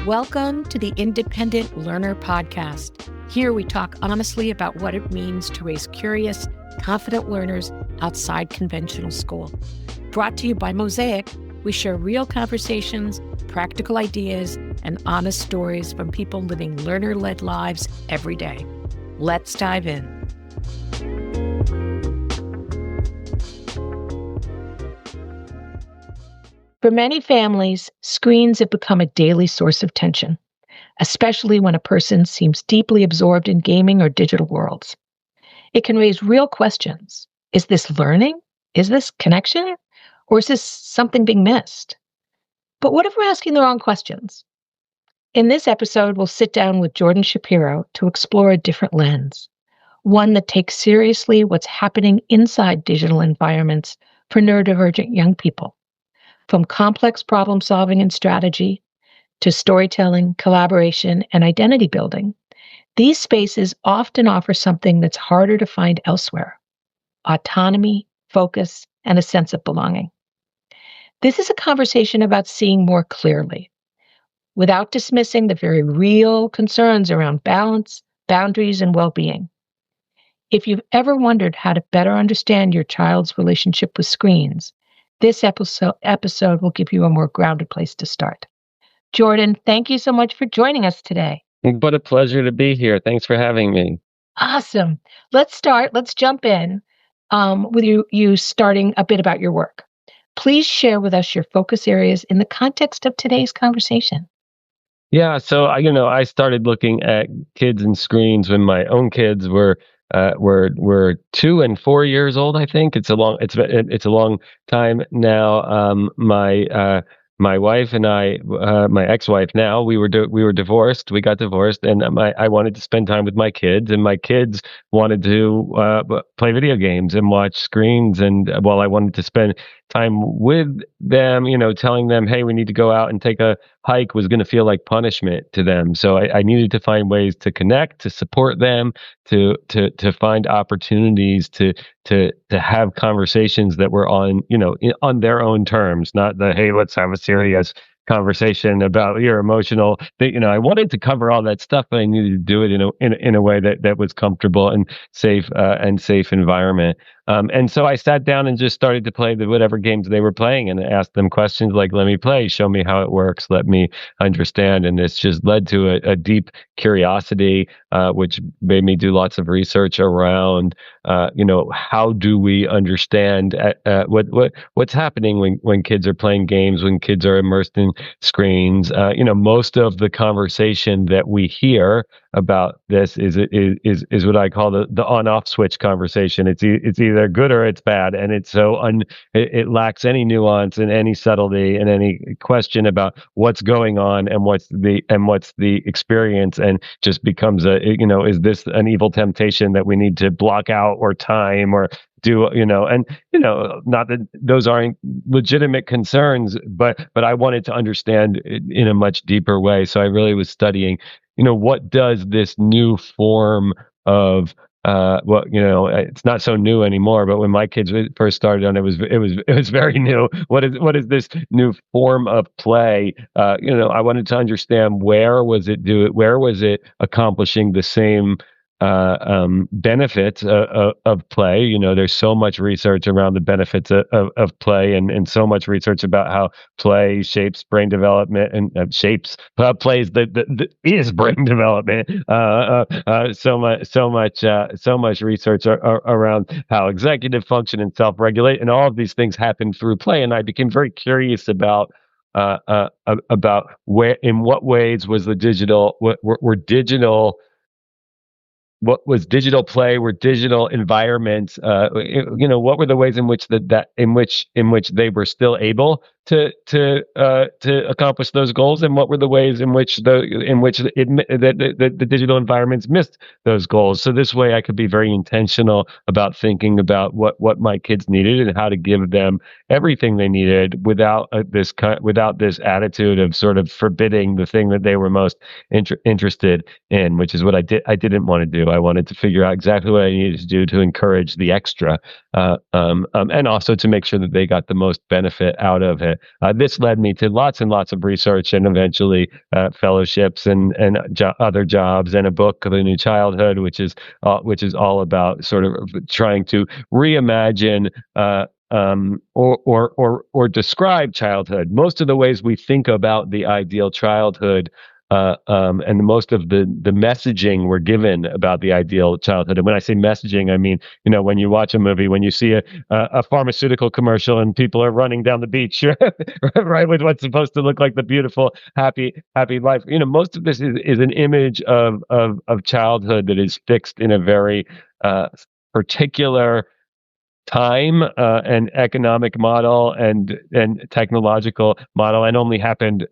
Welcome to the Independent Learner Podcast. Here we talk honestly about what it means to raise curious, confident learners outside conventional school. Brought to you by Mosaic, we share real conversations, practical ideas, and honest stories from people living learner-led lives every day. Let's dive in. For many families, screens have become a daily source of tension, especially when a person seems deeply absorbed in gaming or digital worlds. It can raise real questions. Is this learning? Is this connection? Or is this something being missed? But what if we're asking the wrong questions? In this episode, we'll sit down with Jordan Shapiro to explore a different lens, one that takes seriously what's happening inside digital environments for neurodivergent young people. From complex problem solving and strategy to storytelling, collaboration, and identity building, these spaces often offer something that's harder to find elsewhere: autonomy, focus, and a sense of belonging. This is a conversation about seeing more clearly, without dismissing the very real concerns around balance, boundaries, and well-being. If you've ever wondered how to better understand your child's relationship with screens, this episode will give you a more grounded place to start. Jordan, thank you so much for joining us today. What a pleasure to be here. Thanks for having me. Awesome. Let's jump in with you starting a bit about your work. Please share with us your focus areas in the context of today's conversation. Yeah, so I started looking at kids and screens when my own kids were 2 and 4 years old. I think it's a long time now. My wife and I, my ex-wife now, we were divorced. We got divorced, and I wanted to spend time with my kids, and my kids wanted to play video games and watch screens. And while I wanted to spend time with them, telling them, hey, we need to go out and take a hike was going to feel like punishment to them. So I needed to find ways to connect, to support them, to find opportunities to have conversations that were on their own terms, not the, hey, let's have a serious conversation about your emotional thing. I wanted to cover all that stuff, but I needed to do it in a way that was comfortable and safe environment. And so I sat down and just started to play whatever games they were playing and asked them questions like, let me play, show me how it works, let me understand. And this just led to a deep curiosity, which made me do lots of research around, how do we understand what's happening when kids are playing games, when kids are immersed in screens. Most of the conversation that we hear about this is what I call the on-off switch conversation. It's either good or it's bad, and it's it lacks any nuance and any subtlety and any question about what's going on and what's the experience, and just becomes is this an evil temptation that we need to block out or time or do, not that those aren't legitimate concerns, but I wanted to understand in a much deeper way. So I really was studying, what does this new form of it's not so new anymore, but when my kids first started on it was very new. What is this new form of play? I wanted to understand where was it accomplishing the same benefits of play. There's so much research around the benefits of play, and so much research about how play shapes brain development and plays is brain development. So much research around how executive function and self-regulate and all of these things happen through play. And I became very curious about where, in what ways was the digital, what was digital play, were digital environments, what were the ways in which in which they were still able to accomplish those goals, and what were the ways in which the digital environments missed those goals. So this way I could be very intentional about thinking about what my kids needed and how to give them everything they needed without this attitude of sort of forbidding the thing that they were most interested in, which is what I didn't want to do. I wanted to figure out exactly what I needed to do to encourage the extra, and also to make sure that they got the most benefit out of it. This led me to lots and lots of research and eventually fellowships and other jobs and a book, The New Childhood, which is all about sort of trying to reimagine or describe childhood. Most of the ways we think about the ideal childhood, and most of the messaging we're given about the ideal childhood. And when I say messaging, I mean, when you watch a movie, when you see a pharmaceutical commercial and people are running down the beach, right, with what's supposed to look like the beautiful, happy life. Most of this is an image of childhood that is fixed in a very uh, particular time and economic model and technological model, and only happened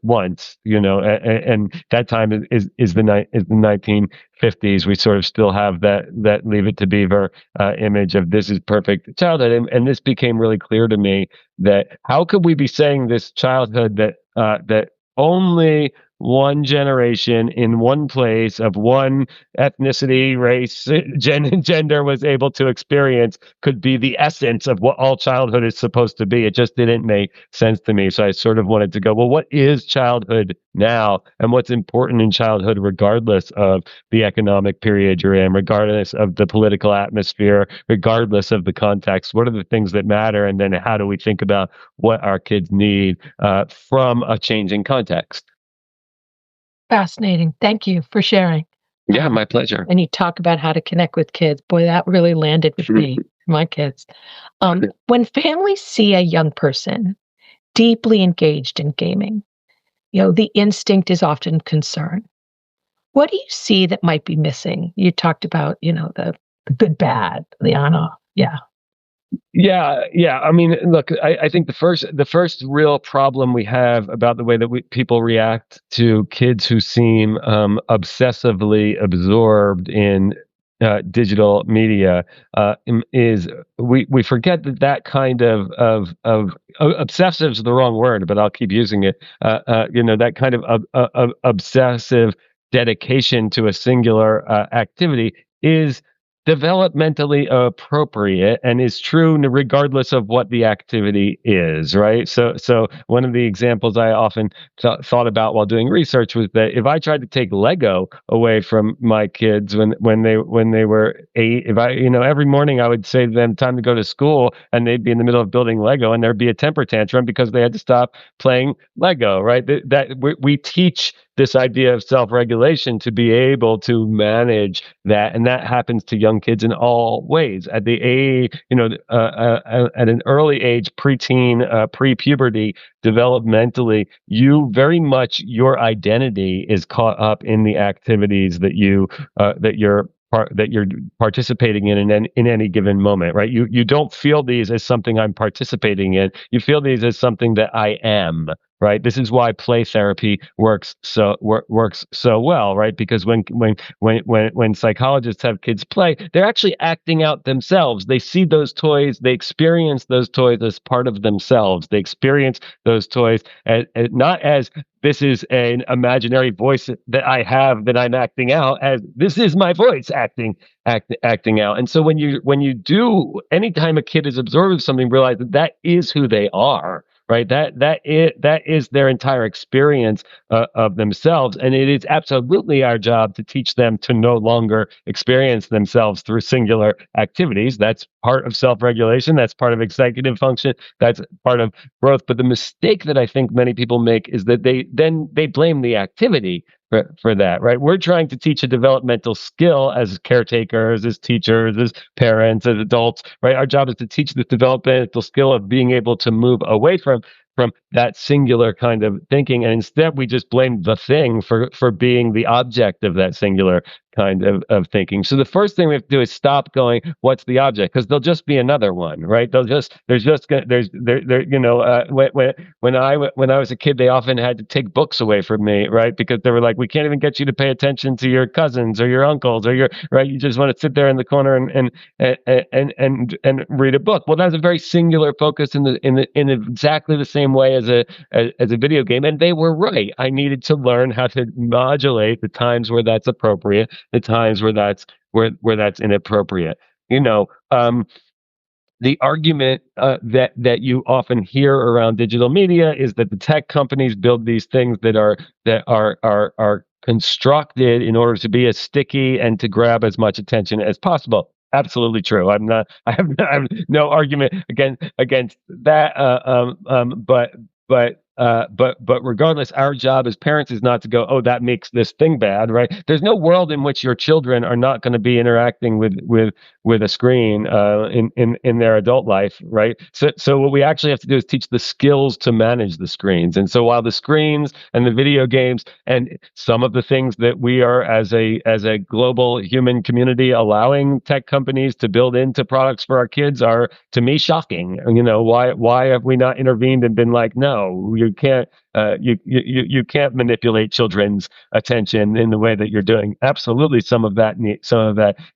once, and that time is the 1950s. We sort of still have that Leave It to Beaver image of this is perfect childhood, and this became really clear to me that how could we be saying this childhood that only one generation in one place of one ethnicity, race, gender was able to experience could be the essence of what all childhood is supposed to be. It just didn't make sense to me. So I sort of wanted to go, well, what is childhood now? And what's important in childhood, regardless of the economic period you're in, regardless of the political atmosphere, regardless of the context? What are the things that matter? And then how do we think about what our kids need from a changing context? Fascinating. Thank you for sharing. Yeah, my pleasure. And you talk about how to connect with kids. Boy, that really landed with me, my kids. When families see a young person deeply engaged in gaming, the instinct is often concern. What do you see that might be missing? You talked about, the good, bad, the honor. Yeah. Yeah, yeah. I mean, look, I think the first real problem we have about the way that people react to kids who seem obsessively absorbed in digital media is we forget that kind of obsessive is the wrong word, but I'll keep using it. That kind of obsessive dedication to a singular activity is developmentally appropriate and is true regardless of what the activity is, right? So one of the examples I often thought about while doing research was that if I tried to take Lego away from my kids when they were 8, if I every morning I would say to them time to go to school, and they'd be in the middle of building Lego and there'd be a temper tantrum because they had to stop playing Lego, right? That we teach this idea of self-regulation to be able to manage that, and that happens to young kids in all ways at the age, at an early age, preteen, pre-puberty, developmentally. You very much, your identity is caught up in the activities that you're participating in any given moment, right? You don't feel these as something I'm participating in. You feel these as something that I am, right? This is why play therapy works so well, right? Because when psychologists have kids play, they're actually acting out themselves. They see those toys, they experience those toys as part of themselves. They experience those toys as not as this is an imaginary voice that I have that I'm acting out, as this is my voice acting out. And so when you do, anytime a kid is absorbed with something, realize that is who they are, right? That is their entire experience of themselves, and it is absolutely our job to teach them to no longer experience themselves through singular activities. That's part of self-regulation. That's part of executive function. That's part of growth. But the mistake that I think many people make is that they blame the activity for that, right? We're trying to teach a developmental skill as caretakers, as teachers, as parents, as adults, right? Our job is to teach the developmental skill of being able to move away from that singular kind of thinking, and instead we just blame the thing for being the object of that singular kind of thinking. So the first thing we have to do is stop going, what's the object? Because there'll just be another one, right? There's just there's there when I was a kid, they often had to take books away from me, right? Because they were like, we can't even get you to pay attention to your cousins or your uncles or your, right? You just want to sit there in the corner and read a book. Well, that's a very singular focus in exactly the same way as a video game. And they were right. I needed to learn how to modulate the times where that's appropriate, the times where that's inappropriate. You know, the argument that you often hear around digital media is that the tech companies build these things that are constructed in order to be as sticky and to grab as much attention as possible. Absolutely true. I'm not. I have no argument against that. But regardless, our job as parents is not to go, oh, that makes this thing bad, right? There's no world in which your children are not going to be interacting with a screen in their adult life, right? So what we actually have to do is teach the skills to manage the screens. And so while the screens and the video games and some of the things that we are as a global human community allowing tech companies to build into products for our kids are to me shocking. Why have we not intervened and been like, no, you can't. You can't manipulate children's attention in the way that you're doing. Absolutely, some of that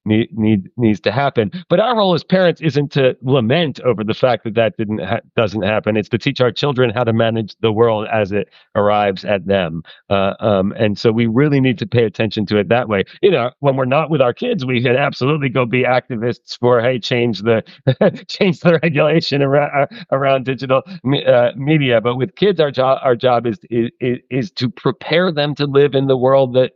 needs to happen. But our role as parents isn't to lament over the fact that doesn't happen. It's to teach our children how to manage the world as it arrives at them. And so we really need to pay attention to it that way. When we're not with our kids, we can absolutely go be activists for, hey, change the change the regulation around digital media. But with kids, our job is to prepare them to live in the world that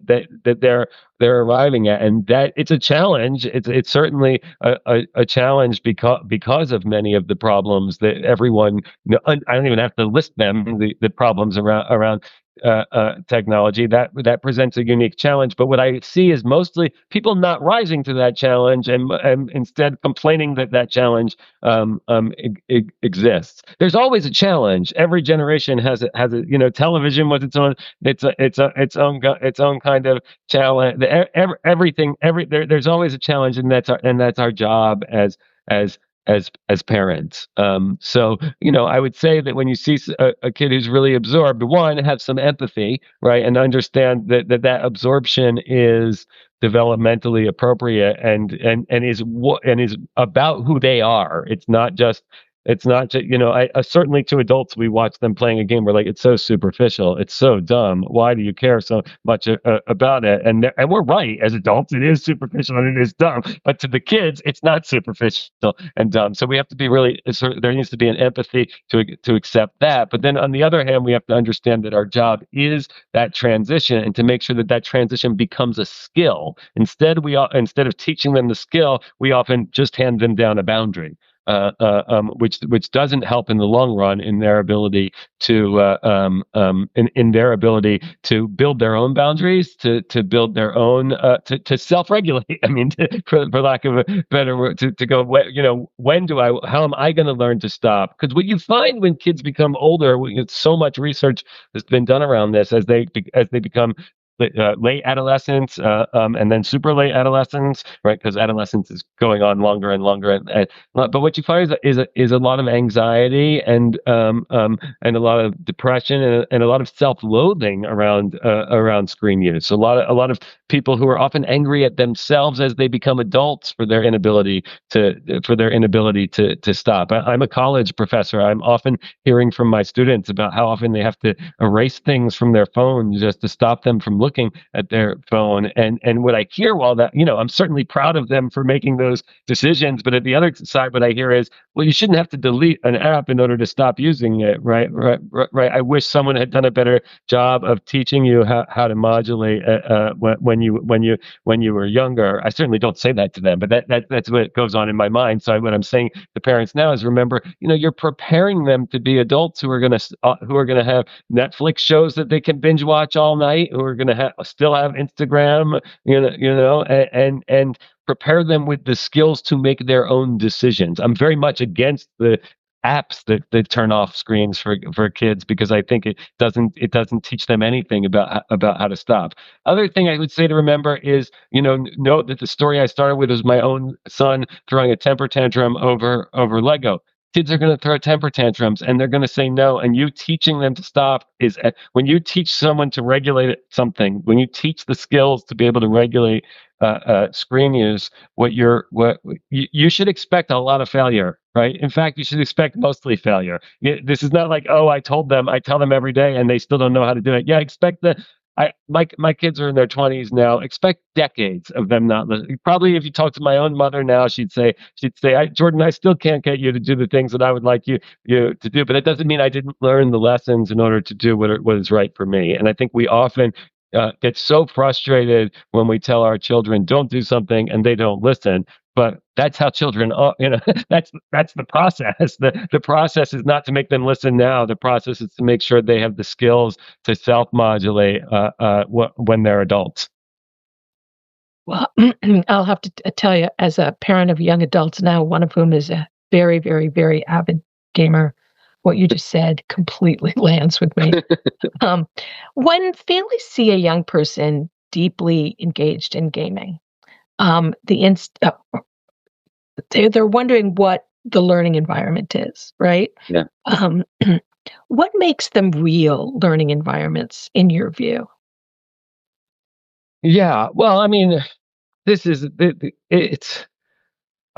they're arriving at, and that it's a challenge. It's certainly a challenge because of many of the problems that everyone. I don't even have to list them. The problems around technology that presents a unique challenge. But what I see is mostly people not rising to that challenge and instead complaining that challenge exists. There's always a challenge. Every generation has a television was its own kind of challenge. There's always a challenge, and that's our job as as parents. So I would say that when you see a kid who's really absorbed, one, have some empathy, right, and understand that absorption is developmentally appropriate and is about who they are. It's not just. I certainly to adults we watch them playing a game. We're like, it's so superficial, it's so dumb. Why do you care so much about it? And we're right as adults. It is superficial and it is dumb. But to the kids, it's not superficial and dumb. So we have to be really. There needs to be an empathy to accept that. But then on the other hand, we have to understand that our job is that transition and to make sure that transition becomes a skill. Instead of teaching them the skill, we often just hand them down a boundary which doesn't help in the long run in their ability in their ability to build their own boundaries, to build their own to self-regulate. I mean, for lack of a better word, to go. How am I going to learn to stop? Because what you find when kids become older, so much research has been done around this as they become late adolescence, and then super late adolescence, right? Because adolescence is going on longer and longer. But what you find is a lot of anxiety and a lot of depression and a lot of self-loathing around screen use. A lot of people who are often angry at themselves as they become adults for their inability to stop. I'm a college professor. I'm often hearing from my students about how often they have to erase things from their phone just to stop them from looking at their phone. And what I hear, while that, I'm certainly proud of them for making those decisions, but at the other side, what I hear is, well, you shouldn't have to delete an app in order to stop using it, right? Right. I wish someone had done a better job of teaching you how to modulate when you were younger. I certainly don't say that to them, but that's what goes on in my mind. So what I'm saying to parents now is, remember, you're preparing them to be adults who are gonna have Netflix shows that they can binge watch all night, who are gonna still have Instagram, and prepare them with the skills to make their own decisions. I'm very much against the apps that turn off screens for kids, because I think it doesn't teach them anything about how to stop. Other thing I would say to remember is, note that the story I started with was my own son throwing a temper tantrum over Lego. Kids are going to throw temper tantrums and they're going to say no. And you teaching them to stop is when you teach someone to regulate something, when you teach the skills to be able to regulate screen use, what you should expect a lot of failure, right? In fact, you should expect mostly failure. This is not like, oh, I tell them every day and they still don't know how to do it. Yeah, expect that my kids are in their 20s now. Expect decades of them not listening. Probably if you talk to my own mother now, she'd say, Jordan, I still can't get you to do the things that I would like you to do, but that doesn't mean I didn't learn the lessons in order to do what is right for me. And I think we often get so frustrated when we tell our children don't do something and they don't listen. But that's how children are, that's the process. The process is not to make them listen now. The process is to make sure they have the skills to self-modulate when they're adults. Well, I'll have to tell you, as a parent of young adults now, one of whom is a very, very, very avid gamer, what you just said completely lands with me. Um, when families see a young person deeply engaged in gaming, the they're wondering what the learning environment is, right? Yeah. Um, what makes them real learning environments in your view? Yeah. Well, I mean, it's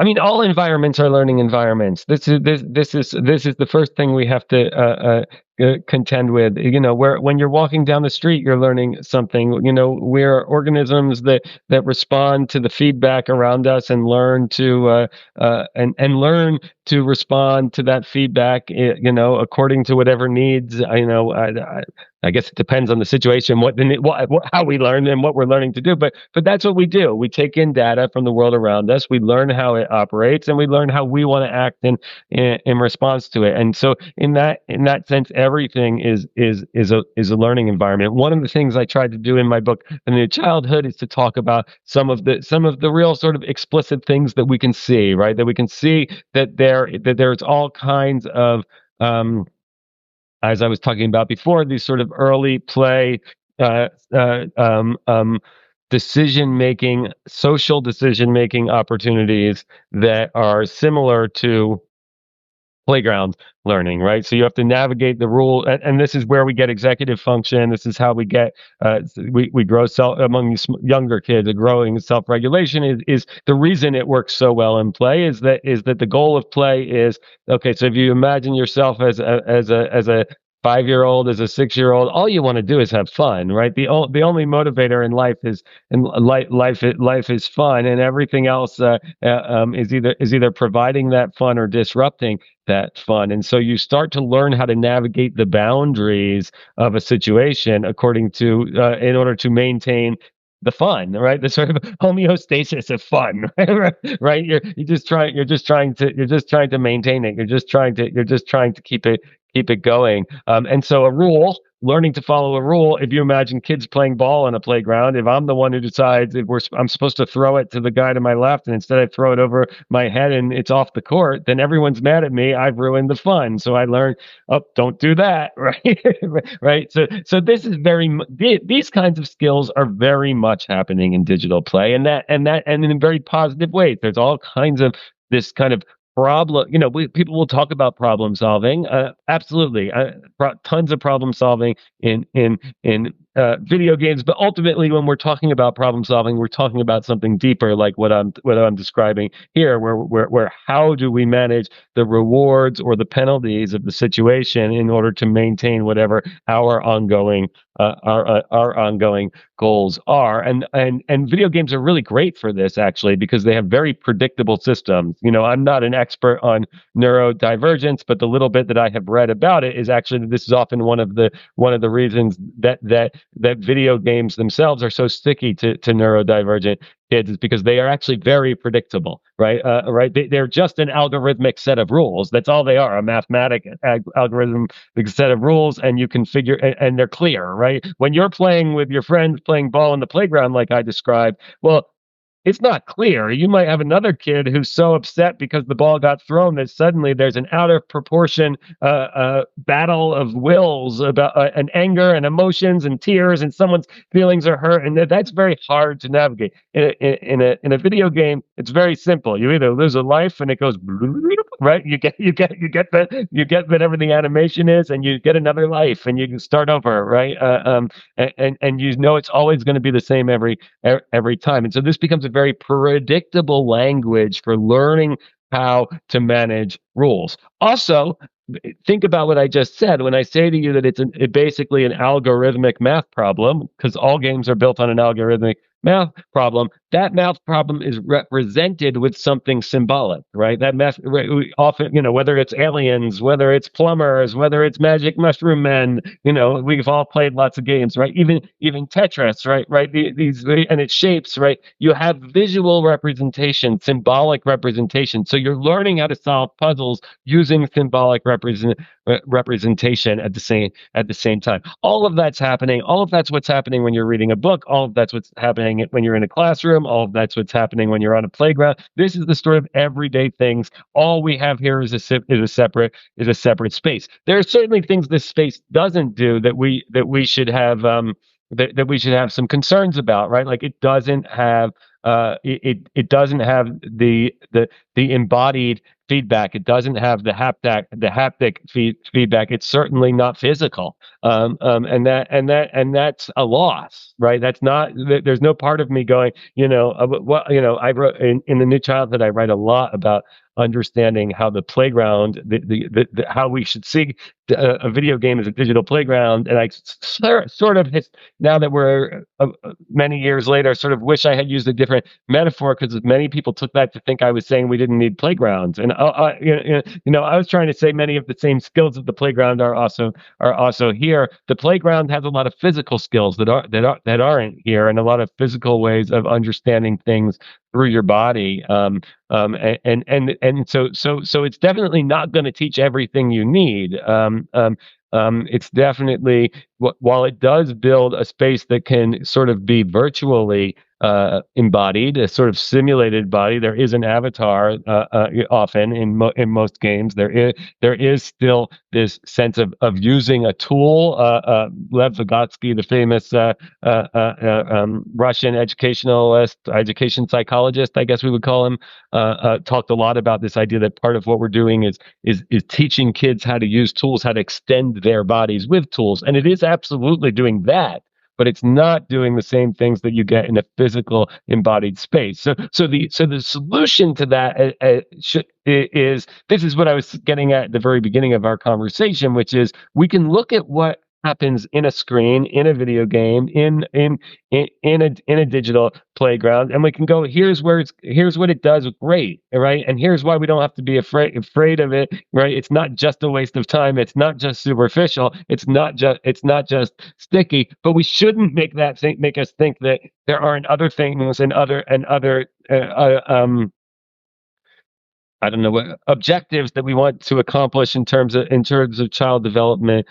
I mean, all environments are learning environments. This is the first thing we have to contend with. Where when you're walking down the street, you're learning something. We're organisms that respond to the feedback around us and learn to and learn to respond to that feedback. According to whatever needs. I guess it depends on the situation, how we learn and what we're learning to do. But that's what we do. We take in data from the world around us. We learn how it operates, and we learn how we want to act in response to it. And so, in that sense, everything is a learning environment. One of the things I tried to do in my book, in the childhood, is to talk about some of the real sort of explicit things that we can see, right? That we can see that there's all kinds of as I was talking about before, these sort of early play uh, uh, um, um, social decision making opportunities that are similar to playground learning, right? So you have to navigate the rule, and this is where we get executive function. This is how we get we grow self among younger kids. A growing self regulation is the reason it works so well in play. Is that the goal of play is okay. So if you imagine yourself as a 5-year old, as a 6-year old, all you want to do is have fun, right? The only motivator in life is life is fun, and everything else is either providing that fun or disrupting that fun. And so you start to learn how to navigate the boundaries of a situation in order to maintain the fun, right? The sort of homeostasis of fun, right? You're just trying to maintain it. You're just trying to keep it going. And so a rule, learning to follow a rule. If you imagine kids playing ball on a playground, if I'm the one who decides I'm supposed to throw it to the guy to my left, and instead I throw it over my head and it's off the court, then everyone's mad at me. I've ruined the fun. So I learn, oh, don't do that, right? Right. So these kinds of skills are very much happening in digital play, and in very positive ways. There's all kinds of this kind of problem. People will talk about problem solving. Absolutely, tons of problem solving in video games. But ultimately, when we're talking about problem solving, we're talking about something deeper, like what I'm describing here, where how do we manage the rewards or the penalties of the situation in order to maintain whatever our ongoing goals are. And video games are really great for this, actually, because they have very predictable systems. I'm not an expert on neurodivergence, but the little bit that I have read about it is actually that this is often one of the reasons that video games themselves are so sticky to neurodivergent kids, is because they are actually very predictable, right? Right? They're just an algorithmic set of rules. That's all they are, a mathematic algorithmic set of rules, and you can figure, and they're clear, right? When you're playing with your friends, playing ball in the playground, like I described, well, it's not clear. You might have another kid who's so upset because the ball got thrown that suddenly there's an out of proportion battle of wills about and anger and emotions and tears, and someone's feelings are hurt, and that's very hard to navigate. In a video game, it's very simple. You either lose a life and it goes right. You get whatever the animation is, and you get another life, and you can start over, right? And it's always going to be the same every time. And so this becomes a very predictable language for learning how to manage rules. Also, think about what I just said when I say to you that basically an algorithmic math problem, because all games are built on an algorithmic math problem. That math problem is represented with something symbolic, right? That math, we often, whether it's aliens, whether it's plumbers, whether it's magic mushroom men, we've all played lots of games, right? Even Tetris, right? Right? These and its shapes, right? You have visual representation, symbolic representation. So you're learning how to solve puzzles using symbolic representation at the same time. All of that's happening. All of that's what's happening when you're reading a book. All of that's what's happening when you're in a classroom. All of that's what's happening when you're on a playground. This is the sort of everyday things. All we have here is a separate space. There are certainly things this space doesn't do that we should have that we should have some concerns about, right? Like it doesn't have it doesn't have the embodied feedback. It doesn't have the haptic feedback. It's certainly not physical, and that's a loss, right? That's not. There's no part of me going, I wrote in the New Childhood. I write a lot about understanding how the playground, how we should see a video game as a digital playground, and I sort of now that we're many years later, I sort of wish I had used a different metaphor because many people took that to think I was saying we didn't need playgrounds, and I was trying to say many of the same skills of the playground are also here. The playground has a lot of physical skills that aren't here, and a lot of physical ways of understanding things through your body. And so it's definitely not going to teach everything you need. It's definitely while it does build a space that can sort of be virtually embodied, a sort of simulated body. There is an avatar often in most games. There is still this sense of using a tool. Lev Vygotsky, the famous Russian education psychologist, I guess we would call him, talked a lot about this idea that part of what we're doing is teaching kids how to use tools, how to extend their bodies with tools, and it is absolutely doing that. But it's not doing the same things that you get in a physical embodied space. So the solution to that is this is what I was getting at the very beginning of our conversation, which is we can look at what happens in a screen, in a video game, in a digital playground, and we can go, here's what it does great, right? And here's why we don't have to be afraid of it, right? It's not just a waste of time. It's not just superficial. It's not just sticky. But we shouldn't make us think that there aren't other things and other I don't know what objectives that we want to accomplish in terms of child development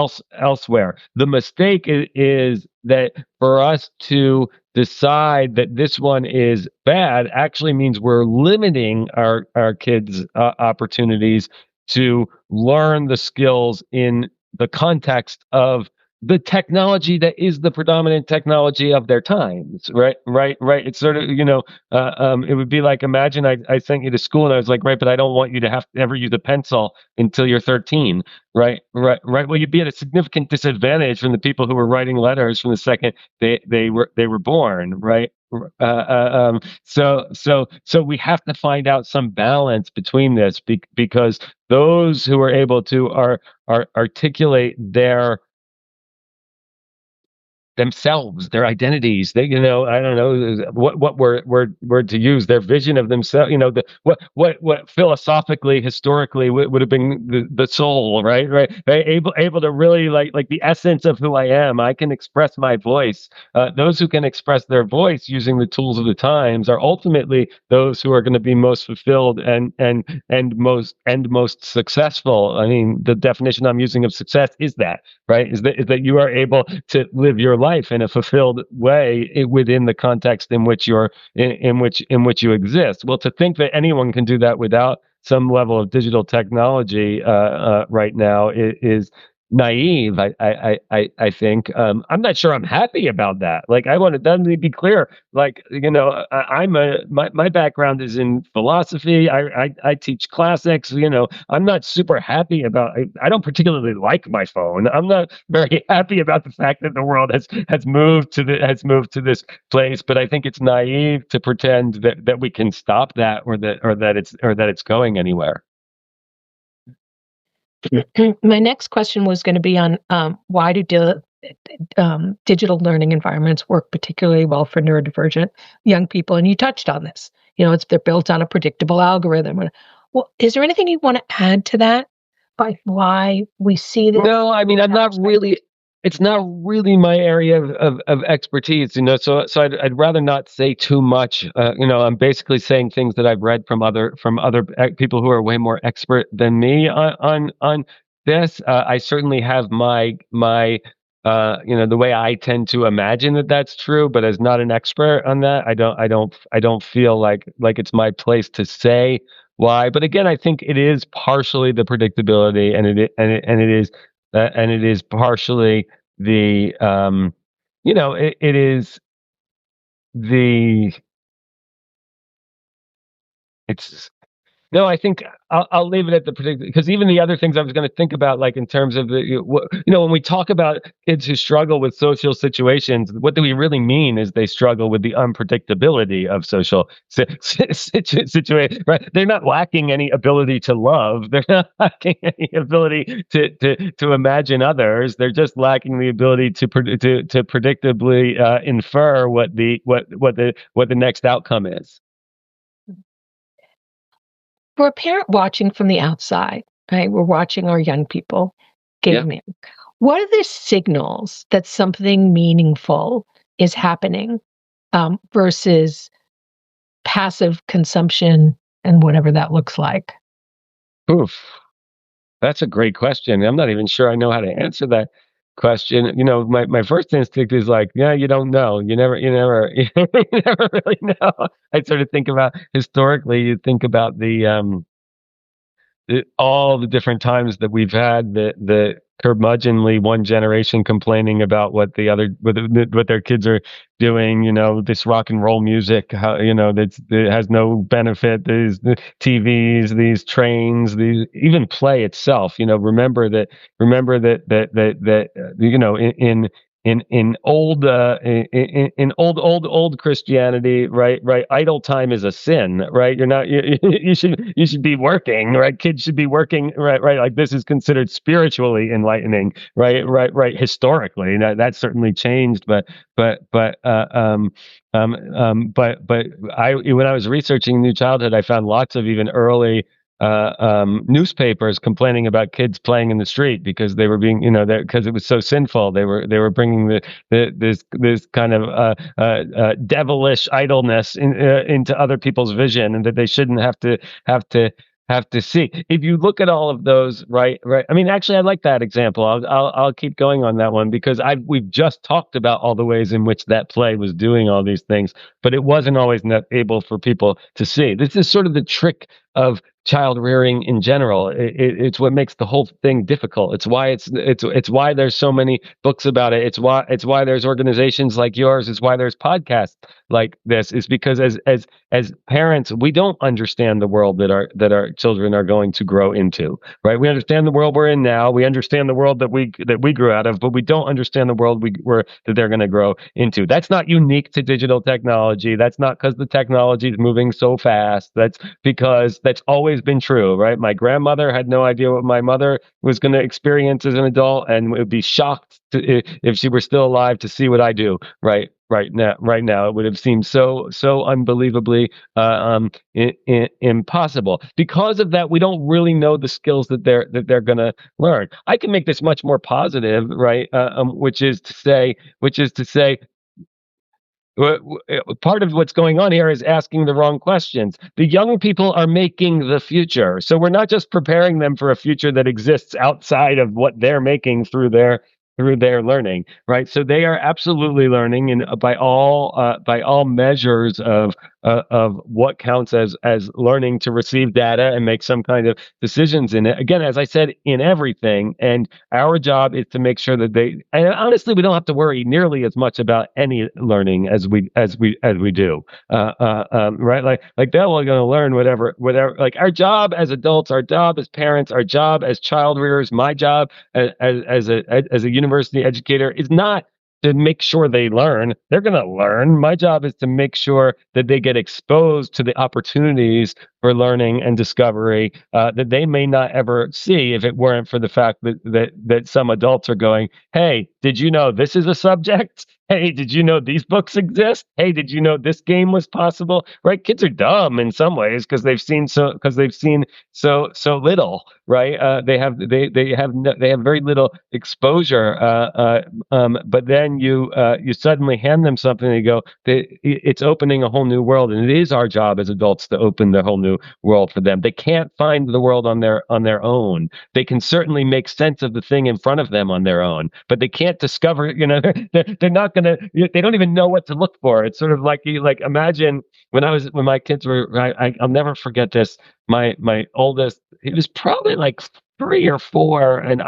elsewhere. The mistake is that for us to decide that this one is bad actually means we're limiting our kids' opportunities to learn the skills in the context of the technology that is the predominant technology of their times, right? Right, right. It's sort of, it would be like, imagine I sent you to school and I was like, right, but I don't want you to have to ever use a pencil until you're 13, right? Right, right. Well, you'd be at a significant disadvantage from the people who were writing letters from the second they were born, right? So we have to find out some balance between this because those who are able to articulate themselves, their identities. They, I don't know what word to use. Their vision of themselves. What philosophically, historically would have been the soul, right? Right? Able to really like the essence of who I am. I can express my voice. Those who can express their voice using the tools of the times are ultimately those who are going to be most fulfilled and most successful. I mean, the definition I'm using of success is that, right? Is that you are able to live your life in a fulfilled way within the context in which you exist. Well, to think that anyone can do that without some level of digital technology right now is naive. I think I'm not sure I'm happy about that. Like I want to let me be clear. Like my background is in philosophy. I teach classics. I'm not super happy about. I don't particularly like my phone. I'm not very happy about the fact that the world has moved to this place. But I think it's naive to pretend that we can stop that or that it's going anywhere. My next question was going to be on why do digital learning environments work particularly well for neurodivergent young people? And you touched on this. They're built on a predictable algorithm. Well, is there anything you want to add to that? By why we see this? No, I mean, I'm not really. It's not really my area of expertise, So I'd rather not say too much. I'm basically saying things that I've read from other people who are way more expert than me on this. I certainly have the way I tend to imagine that that's true, but as not an expert on that, I don't feel like it's my place to say why. But again, I think it is partially the predictability, and it is partially the it is the it's no, I think I'll leave it at the predictable, because even the other things I was going to think about, like in terms of when we talk about kids who struggle with social situations, what do we really mean is they struggle with the unpredictability of social situation, right? They're not lacking any ability to love. They're not lacking any ability to imagine others. They're just lacking the ability to predictably infer what the next outcome is. For a parent watching from the outside, right? We're watching our young people Yeah. gaming. What are the signals that something meaningful is happening versus passive consumption and whatever that looks like? Oof. That's a great question. I'm not even sure I know how to answer that question. My first instinct is like, yeah, you don't know. You never really know. I sort of think about historically, you think about all the different times that we've had the curmudgeonly one generation complaining about what their kids are doing. This rock and roll music, how that has no benefit. These the TVs, these trains, these even play itself. Remember that in old in old Christianity, right, idle time is a sin, right? You're not you should be working, right? Kids should be working, right, like this is considered spiritually enlightening, right, historically. That's certainly changed, but I when I was researching new childhood, I found lots of even early newspapers complaining about kids playing in the street because they were being, because it was so sinful. They were bringing this kind of devilish idleness into other people's vision, and that they shouldn't have to see. If you look at all of those, right. I mean, actually, I like that example. I'll keep going on that one, because we've just talked about all the ways in which that play was doing all these things, but it wasn't always able for people to see. This is sort of the trick of child rearing in general. It's what makes the whole thing difficult. It's why there's so many books about it. It's why there's organizations like yours. It's why there's podcasts like this. Is because as parents, we don't understand the world that our children are going to grow into. Right? We understand the world we're in now. We understand the world that we grew out of, but we don't understand the world that they're going to grow into. That's not unique to digital technology. That's not because the technology is moving so fast. That's because that's always been true, right? My grandmother had no idea what my mother was going to experience as an adult, and would be shocked if she were still alive to see what I do right now. It would have seemed so unbelievably impossible. Because of that, we don't really know the skills that they're going to learn. I can make this much more positive, right? Which is to say, part of what's going on here is asking the wrong questions. The young people are making the future. So we're not just preparing them for a future that exists outside of what they're making through their learning, right? So they are absolutely learning, and by all measures of what counts as learning, to receive data and make some kind of decisions in it. Again, as I said, in everything, and our job is to make sure that they. And honestly, we don't have to worry nearly as much about any learning as we do, right? Like they're all going to learn whatever. Like our job as adults, our job as parents, our job as child rearers, my job as a university educator is not to make sure they learn. They're going to learn. My job is to make sure that they get exposed to the opportunities for learning and discovery that they may not ever see if it weren't for the fact that some adults are going, "Hey, did you know this is a subject? Hey, did you know these books exist? Hey, did you know this game was possible?" Right? Kids are dumb in some ways because they've seen so little, right? They have very little exposure. But then you suddenly hand them something and you go, it's opening a whole new world, and it is our job as adults to open the whole new world for them. They can't find the world on their own. They can certainly make sense of the thing in front of them on their own, but they can't discover. They're not gonna. They don't even know what to look for. It's sort of like you like imagine when my kids were. I'll never forget this. My oldest, he was probably like 3 or 4, and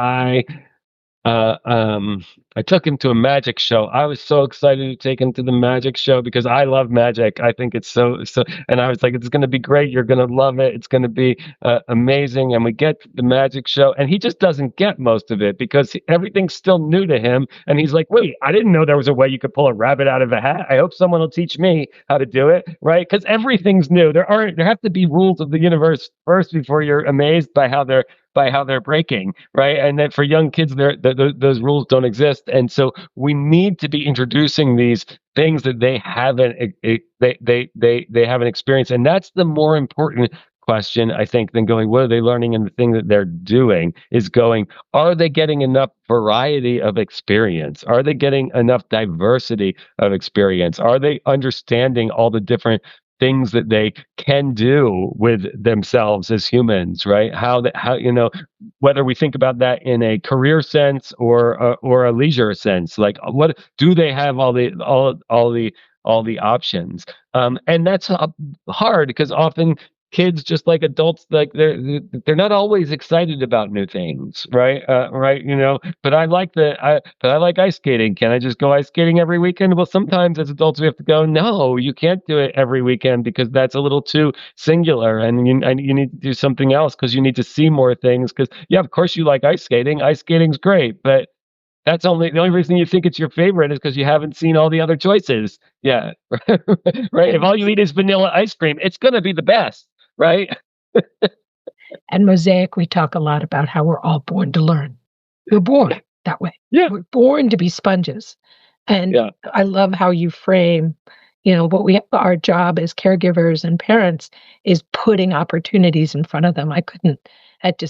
uh, um, I took him to a magic show. I was so excited to take him to the magic show because I love magic. I think it's so, and I was like, it's going to be great. You're going to love it. It's going to be amazing. And we get to the magic show, and he just doesn't get most of it because everything's still new to him. And he's like, wait, I didn't know there was a way you could pull a rabbit out of a hat. I hope someone will teach me how to do it, right? Because everything's new. There have to be rules of the universe first before you're amazed by how they're breaking, right? And that for young kids, those rules don't exist, and so we need to be introducing these things that they haven't they haven't experienced, and that's the more important question I think than going what are they learning, and the thing that they're doing is going are they getting enough variety of experience, are they getting enough diversity of experience, are they understanding all the different things that they can do with themselves as humans, right? How whether we think about that in a career sense or a leisure sense, like what do they have all the options? And that's hard because often kids, just like adults, like they're not always excited about new things, right? Right? But I like ice skating. Can I just go ice skating every weekend? Well, sometimes as adults we have to go, no, you can't do it every weekend because that's a little too singular, and you need to do something else because you need to see more things. Because yeah, of course you like ice skating. Ice skating's great, but that's only the only reason you think it's your favorite is because you haven't seen all the other choices. Yeah, right. If And all you eat is vanilla ice cream, it's gonna be the best, right? and Mosaic, we talk a lot about how we're all born to learn. We're born that way. Yeah, We're born to be sponges. And yeah, I love how you frame, what our job as caregivers and parents is putting opportunities in front of them. yeah.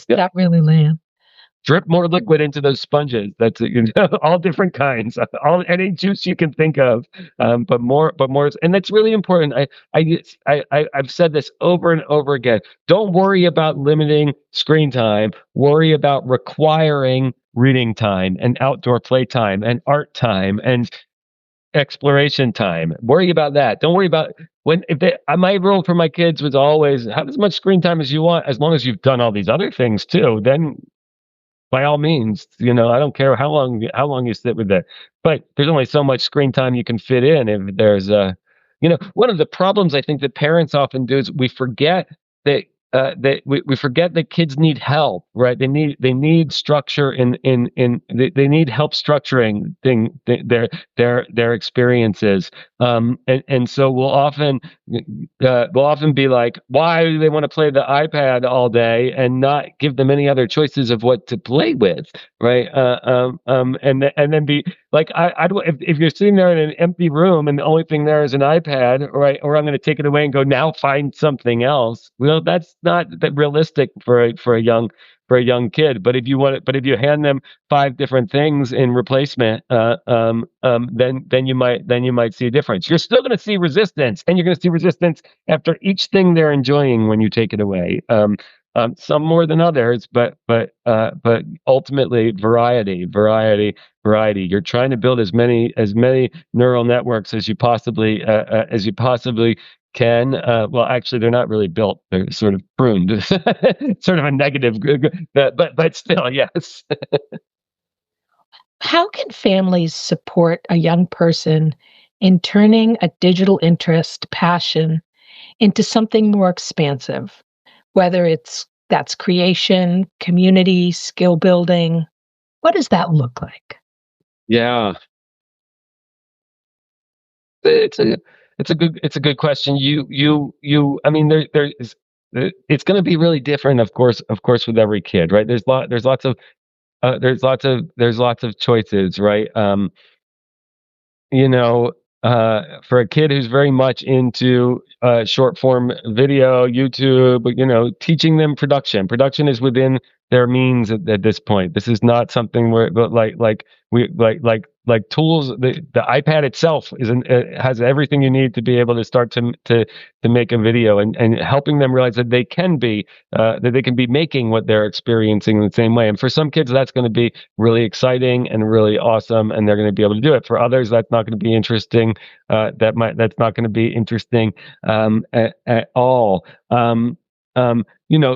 That really land. Drip more liquid into those sponges. That's it, all different kinds, all any juice you can think of, but more, and that's really important. I've said this over and over again. Don't worry about limiting screen time. Worry about requiring reading time and outdoor play time and art time and exploration time. Worry about that. Don't worry about when if they, my rule for my kids was always have as much screen time as you want, as long as you've done all these other things too. Then by all means, I don't care how long you sit with it. But there's only so much screen time you can fit in if there's one of the problems I think that parents often do is we forget we forget that kids need help, right? They need structure they need help structuring their experiences. And so we'll often be like, why do they want to play the iPad all day and not give them any other choices of what to play with, right? And then be like, if you're sitting there in an empty room and the only thing there is an iPad, right? Or I'm going to take it away and go now find something else. Well, that's not that realistic for a young kid. But if you hand them 5 different things in replacement, then you might see a difference. You're still going to see resistance, and you're going to see resistance after each thing they're enjoying when you take it away. Some more than others, but ultimately variety. You're trying to build as many neural networks as you possibly can. Well, actually, they're not really built; they're sort of pruned. Sort of a negative, but still, yes. How can families support a young person in turning a digital interest, passion into something more expansive? Whether that's creation, community, skill building. What does that look like? Yeah. It's a it's a good question. I mean, there is it's going to be really different, of course, with every kid, right? There's lots of there's lots of choices, right? You know, for a kid who's very much into short form video, YouTube, teaching them production. Production is within their means at this point. This is not something where, but like tools. The iPad itself has everything you need to be able to start to make a video, and helping them realize that they can be making what they're experiencing in the same way. And for some kids, that's going to be really exciting and really awesome, and they're going to be able to do it. For others, that's not going to be interesting. That's not going to be interesting at all.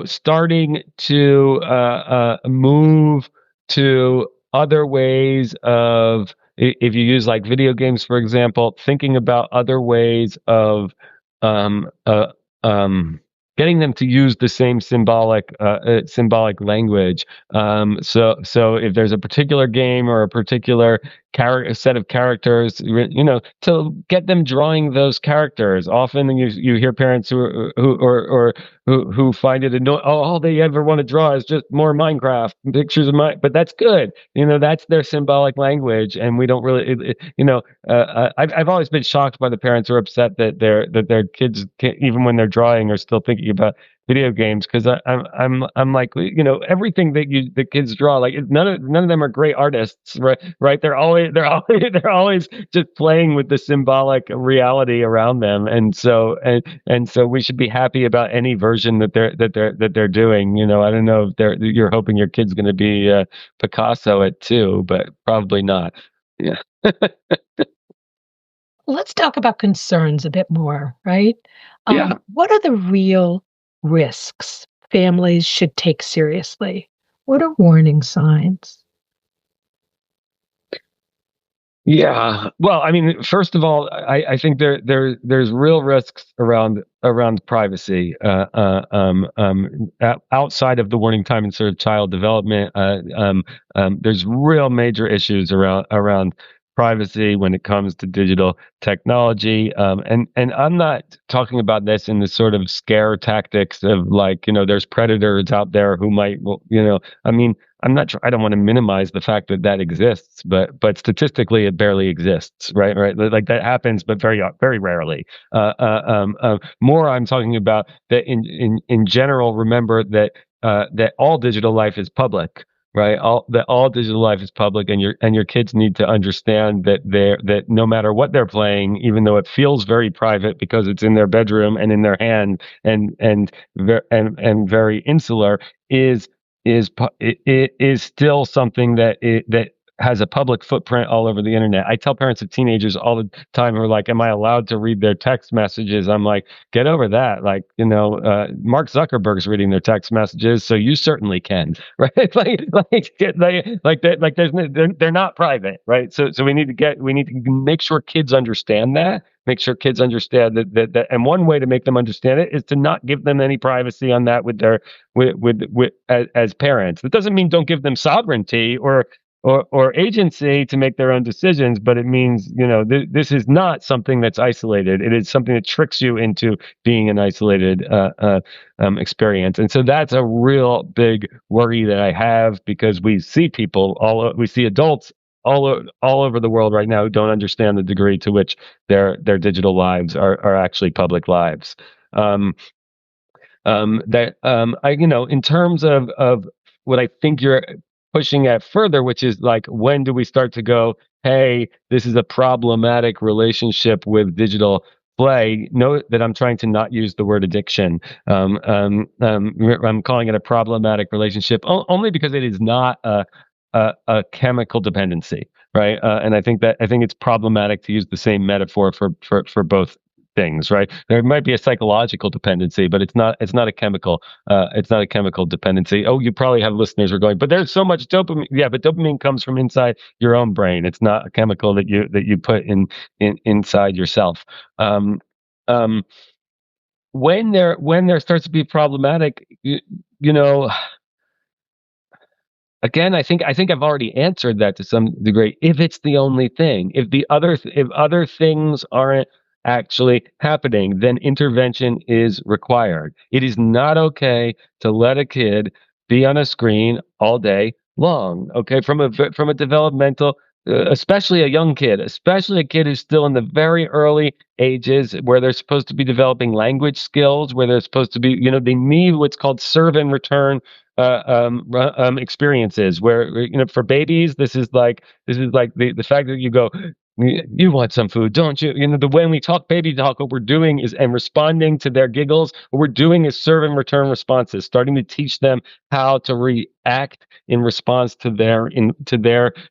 Starting to move to other ways of, if you use like video games, for example, thinking about other ways of um, uh, um, getting them to use the same symbolic language. So if there's a particular game or a particular set of characters, to get them drawing those characters. Often you hear parents who find it annoying. Oh, all they ever want to draw is just more Minecraft pictures of but that's good. That's their symbolic language, and we don't really, I've always been shocked by the parents who are upset that their kids can't, even when they're drawing, are still thinking about video games, because I'm like, everything that the kids draw, like none of them are great artists, right. They're always just playing with the symbolic reality around them, and so we should be happy about any version that they're doing. I don't know if you're hoping your kid's going to be Picasso at 2, but probably not. Yeah. Let's talk about concerns a bit more, right? Yeah. What are the real risks families should take seriously? What are warning signs? Yeah. Well, I mean, first of all, I think there's real risks around privacy, outside of the warning time and sort of child development. There's real major issues around privacy when it comes to digital technology. And I'm not talking about this in the sort of scare tactics of, like, there's predators out there who might, well, I mean, I'm not I don't want to minimize the fact that exists, but statistically it barely exists, right? Right, like that happens, but very rarely. More, I'm talking about that in general. Remember that all digital life is public, right? All digital life is public, and your kids need to understand that no matter what they're playing, even though it feels very private because it's in their bedroom and in their hand, and very insular, is it is still something that has a public footprint all over the internet. I tell parents of teenagers all the time who are like, "Am I allowed to read their text messages?" I'm like, "Get over that. Like, Mark Zuckerberg's reading their text messages, so you certainly can, right? They're not private, right? So we need to make sure kids understand that." Make sure kids understand and one way to make them understand it is to not give them any privacy on that as parents. That doesn't mean don't give them sovereignty or agency to make their own decisions, but it means, this is not something that's isolated. It is something that tricks you into being an isolated experience. And so that's a real big worry that I have, because we see we see adults all over the world right now who don't understand the degree to which their digital lives are actually public lives. Um, that I in terms of what I think you're pushing at further, which is like, when do we start to go, hey, this is a problematic relationship with digital play? Note that I'm trying to not use the word addiction. I'm calling it a problematic relationship only because it is not a chemical dependency, right? And I think it's problematic to use the same metaphor for both things, right? There might be a psychological dependency, but it's not a chemical. It's not a chemical dependency. Oh, you probably have listeners who are going, but there's so much dopamine. Yeah, but dopamine comes from inside your own brain. It's not a chemical that you put inside yourself. Um, um, when there starts to be problematic, you know, Again, I think I've already answered that to some degree. If it's the only thing, if other things aren't actually happening, then intervention is required. It is not okay to let a kid be on a screen all day long. Okay, from a developmental, especially a young kid, especially a kid who's still in the very early ages where they're supposed to be developing language skills, where they're supposed to be, they need what's called serve and return experiences where for babies this is like the fact that you go, you want some food, don't you? The when we talk baby talk, what we're doing is and responding to their giggles, what we're doing is serve and return responses, starting to teach them how to react in response to their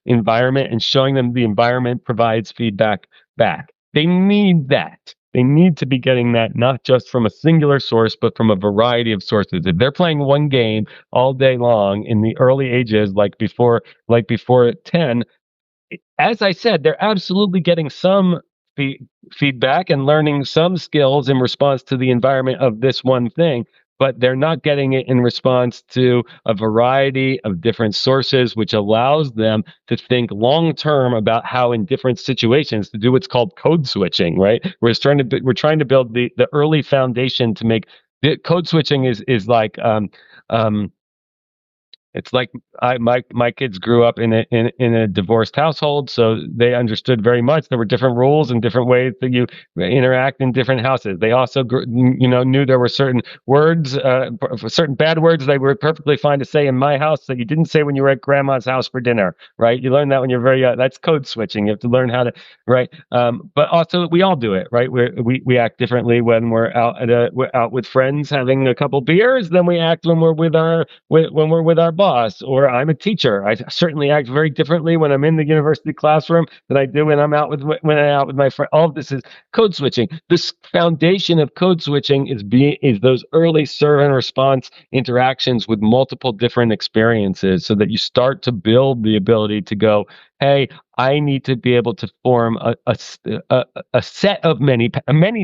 environment and showing them the environment provides feedback back. They need that. They need to be getting that not just from a singular source, but from a variety of sources. If they're playing one game all day long in the early ages, like before 10, as I said, they're absolutely getting some fee- feedback and learning some skills in response to the environment of this one thing, but they're not getting it in response to a variety of different sources, which allows them to think long term about how, in different situations, to do what's called code switching. Right? We're trying to build the early foundation to make the code switching is like um, it's like my kids grew up in a divorced household, so they understood very much there were different rules and different ways that you interact in different houses. They also knew there were certain words, certain bad words they were perfectly fine to say in my house that you didn't say when you were at grandma's house for dinner. Right? You learn that when you're very young. That's code switching. You have to learn how to right. But also we all do it. Right? We act differently when we're out with friends having a couple beers than we act when we're with our boss. Or I'm a teacher. I certainly act very differently when I'm in the university classroom than I do when I'm out with my friend. All of this is code switching. This foundation of code switching is those early serve and response interactions with multiple different experiences, so that you start to build the ability to go, hey, I need to be able to form a set of many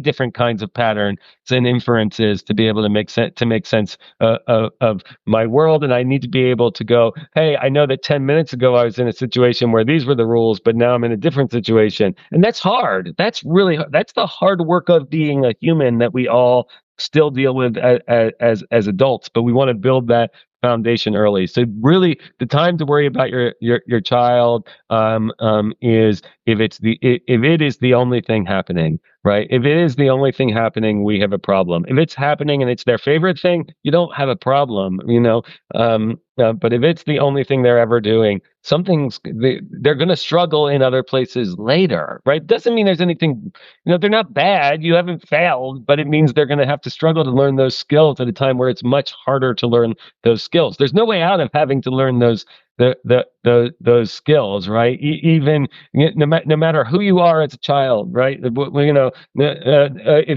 different kinds of patterns and inferences to be able to make sense of my world. And I need to be able to go, hey, I know that 10 minutes ago I was in a situation where these were the rules, but now I'm in a different situation. And that's hard. That's the hard work of being a human that we all still deal with as adults, but we want to build that foundation early. So really the time to worry about your child is if it is the only thing happening. Right. If it is the only thing happening, we have a problem. If it's happening and it's their favorite thing, you don't have a problem. But if it's the only thing they're ever doing, they're going to struggle in other places later. Right. Doesn't mean there's anything, they're not bad. You haven't failed, but it means they're going to have to struggle to learn those skills at a time where it's much harder to learn those skills. There's no way out of having to learn those skills, right? Even no matter who you are as a child, right? If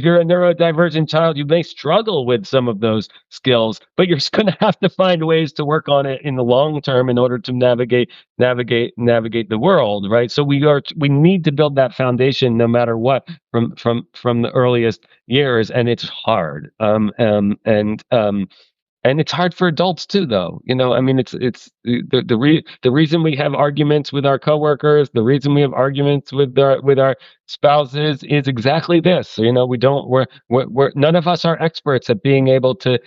you're a neurodivergent child, you may struggle with some of those skills, but you're going to have to find ways to work on it in the long term in order to navigate the world, right? So we need to build that foundation no matter what from the earliest years, and it's hard. And it's hard for adults too, though. I mean, it's the reason we have arguments with our coworkers, the reason we have arguments with our spouses is exactly this. We don't we're none of us are experts at being able to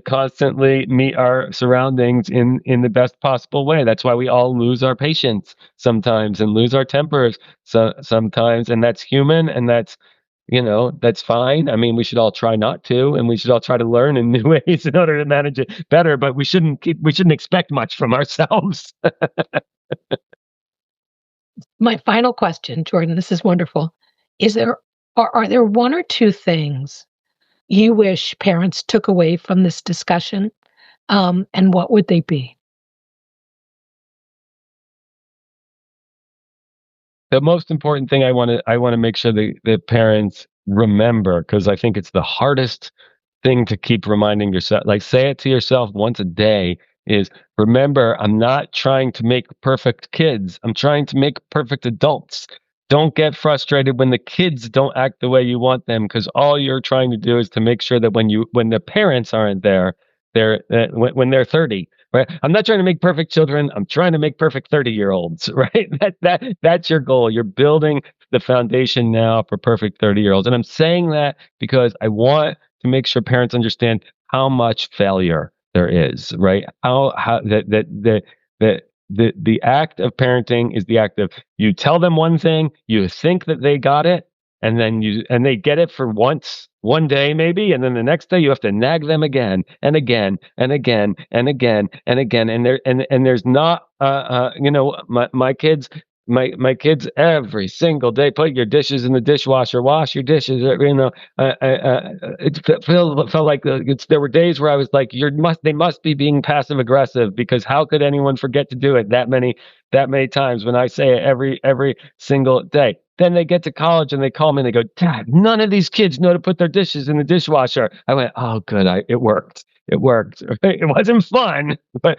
constantly meet our surroundings in the best possible way. That's why we all lose our patience sometimes and lose our tempers sometimes, and that's human, and that's fine. I mean, we should all try not to, and we should all try to learn in new ways in order to manage it better, but we shouldn't expect much from ourselves. My final question, Jordan, this is wonderful. Are there one or two things you wish parents took away from this discussion? And what would they be? The most important thing I want to make sure the parents remember, because I think it's the hardest thing to keep reminding yourself, like say it to yourself once a day, is remember, I'm not trying to make perfect kids. I'm trying to make perfect adults. Don't get frustrated when the kids don't act the way you want them, because all you're trying to do is to make sure that when the parents aren't there, when they're 30, right? I'm not trying to make perfect children. I'm trying to make perfect 30-year-olds, right? That's your goal. You're building the foundation now for perfect 30-year-olds. And I'm saying that because I want to make sure parents understand how much failure there is, right? How the act of parenting is the act of you tell them one thing, you think that they got it, and they get it for once, one day maybe, and then the next day you have to nag them again and again and again and again and again, and there's not my kids. My kids every single day put your dishes in the dishwasher, wash your dishes. It felt like there were days where I was like, they must be being passive aggressive, because how could anyone forget to do it that many times when I say it every single day? Then they get to college and they call me and they go, Dad, none of these kids know to put their dishes in the dishwasher. I went, oh, good, it worked. It worked. It wasn't fun, but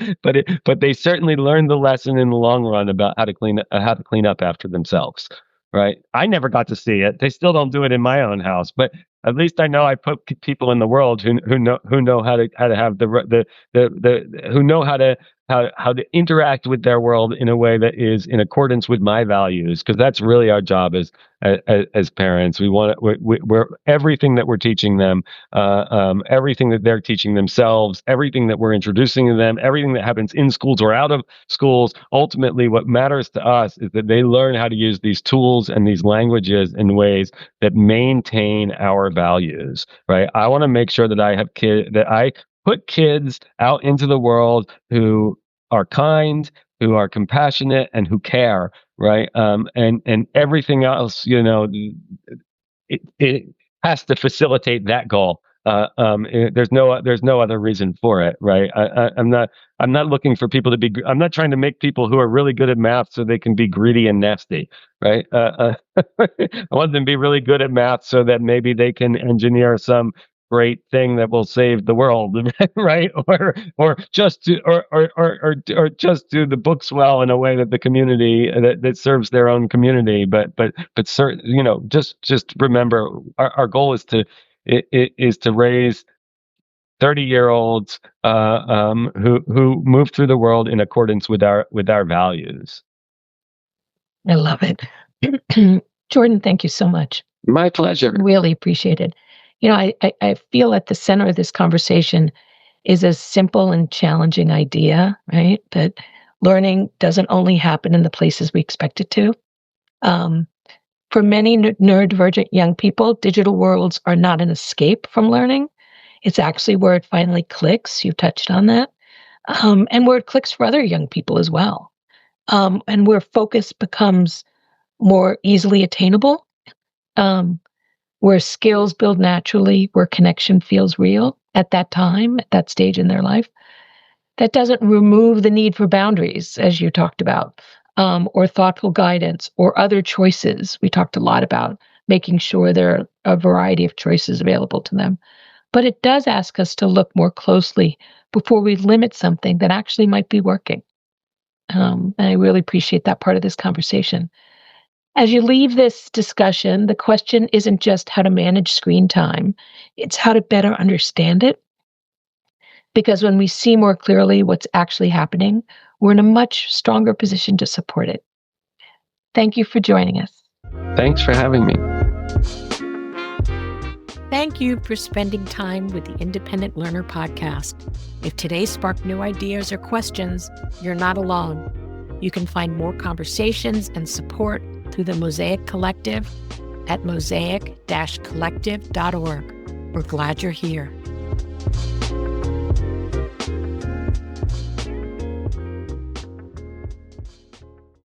they certainly learned the lesson in the long run about how to clean up after themselves. Right? I never got to see it. They still don't do it in my own house, but at least I know I put people in the world who know how to have who know how to interact with their world in a way that is in accordance with my values, because that's really our job as parents. We're everything that we're teaching them, everything that they're teaching themselves, everything that we're introducing to them, everything that happens in schools or out of schools. Ultimately, what matters to us is that they learn how to use these tools and these languages in ways that maintain our values. Right? I want to make sure that I put kids out into the world who are kind, who are compassionate, and who care, right? And everything else, it has to facilitate that goal. There's no other reason for it, right? I'm not looking for people to be. I'm not trying to make people who are really good at math so they can be greedy and nasty, right? I want them to be really good at math so that maybe they can engineer some great thing that will save the world, right? Or just just do the books well in a way that the community that serves their own community. But certain, just remember our goal is to raise 30-year-olds who move through the world in accordance with our values. I love it. Jordan, thank you so much. My pleasure. Really appreciate it. I feel at the center of this conversation is a simple and challenging idea, right? That learning doesn't only happen in the places we expect it to. For many neurodivergent young people, digital worlds are not an escape from learning. It's actually where it finally clicks. You touched on that. And where it clicks for other young people as well. And where focus becomes more easily attainable, where skills build naturally, where connection feels real at that time, at that stage in their life. That doesn't remove the need for boundaries, as you talked about, or thoughtful guidance or other choices. We talked a lot about making sure there are a variety of choices available to them. But it does ask us to look more closely before we limit something that actually might be working. And I really appreciate that part of this conversation. As you leave this discussion, the question isn't just how to manage screen time, it's how to better understand it. Because when we see more clearly what's actually happening, we're in a much stronger position to support it. Thank you for joining us. Thanks for having me. Thank you for spending time with the Independent Learner Podcast. If today sparked new ideas or questions, you're not alone. You can find more conversations and support through the Mosaic Collective at mosaic-collective.org. We're glad you're here.